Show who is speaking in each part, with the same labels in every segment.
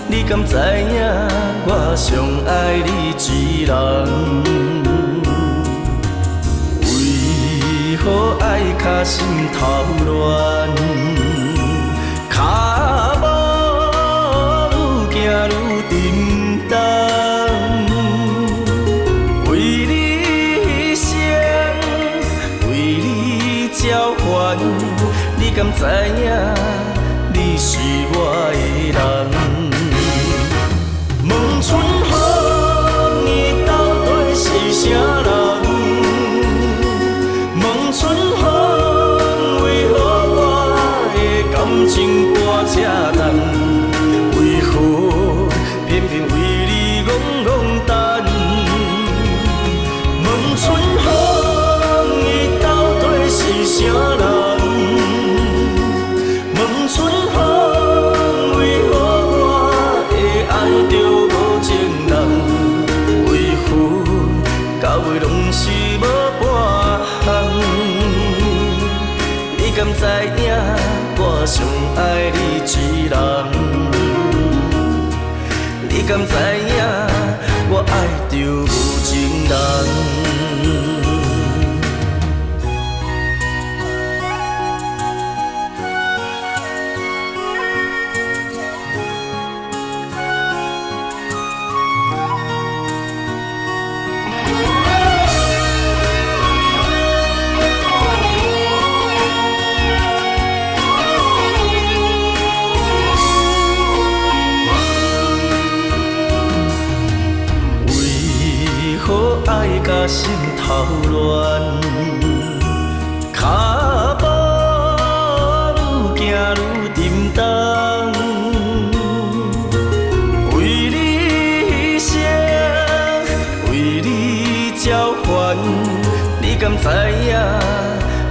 Speaker 1: 你敢知影我上爱你一人？为何爱较心头乱？脚步愈行愈沉重。为你牺牲，为你交换，你敢知影你是我的人？问春风，伊到底是啥人？问春风，为何我的感情搬这重？为何偏偏为你戆戆等？问春风，伊到底是啥人？问春风，为何我会爱着无情人？为何到尾拢是无半项？你敢知影我上爱你一人？你敢知影我爱着无情人？爱甲心头乱，脚步愈行愈沉重。为你牺牲，为你交换，你敢知影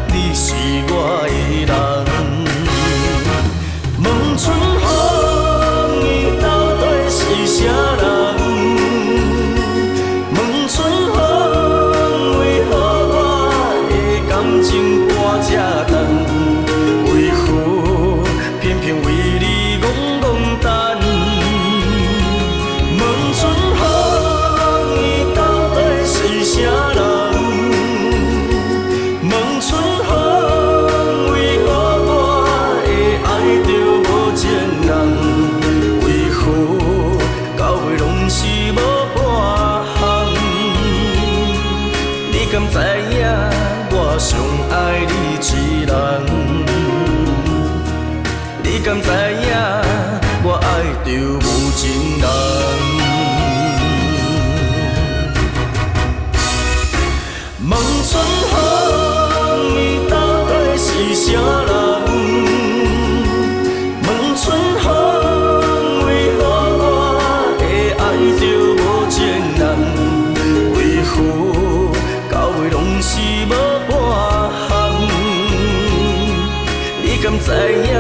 Speaker 1: 你是我的人？问春风，伊到底是啥人？情搬这重，为何偏偏为你戆戆等？问春风，伊到底是啥人？问春风，为何我会爱着无情人？为何到尾拢是无半项？你敢知影？我上爱你一人，你敢知影我爱着无情人？问春风，伊到底是啥人？问春风，为何我会爱着无情人？为何到尾拢是无？你敢知影？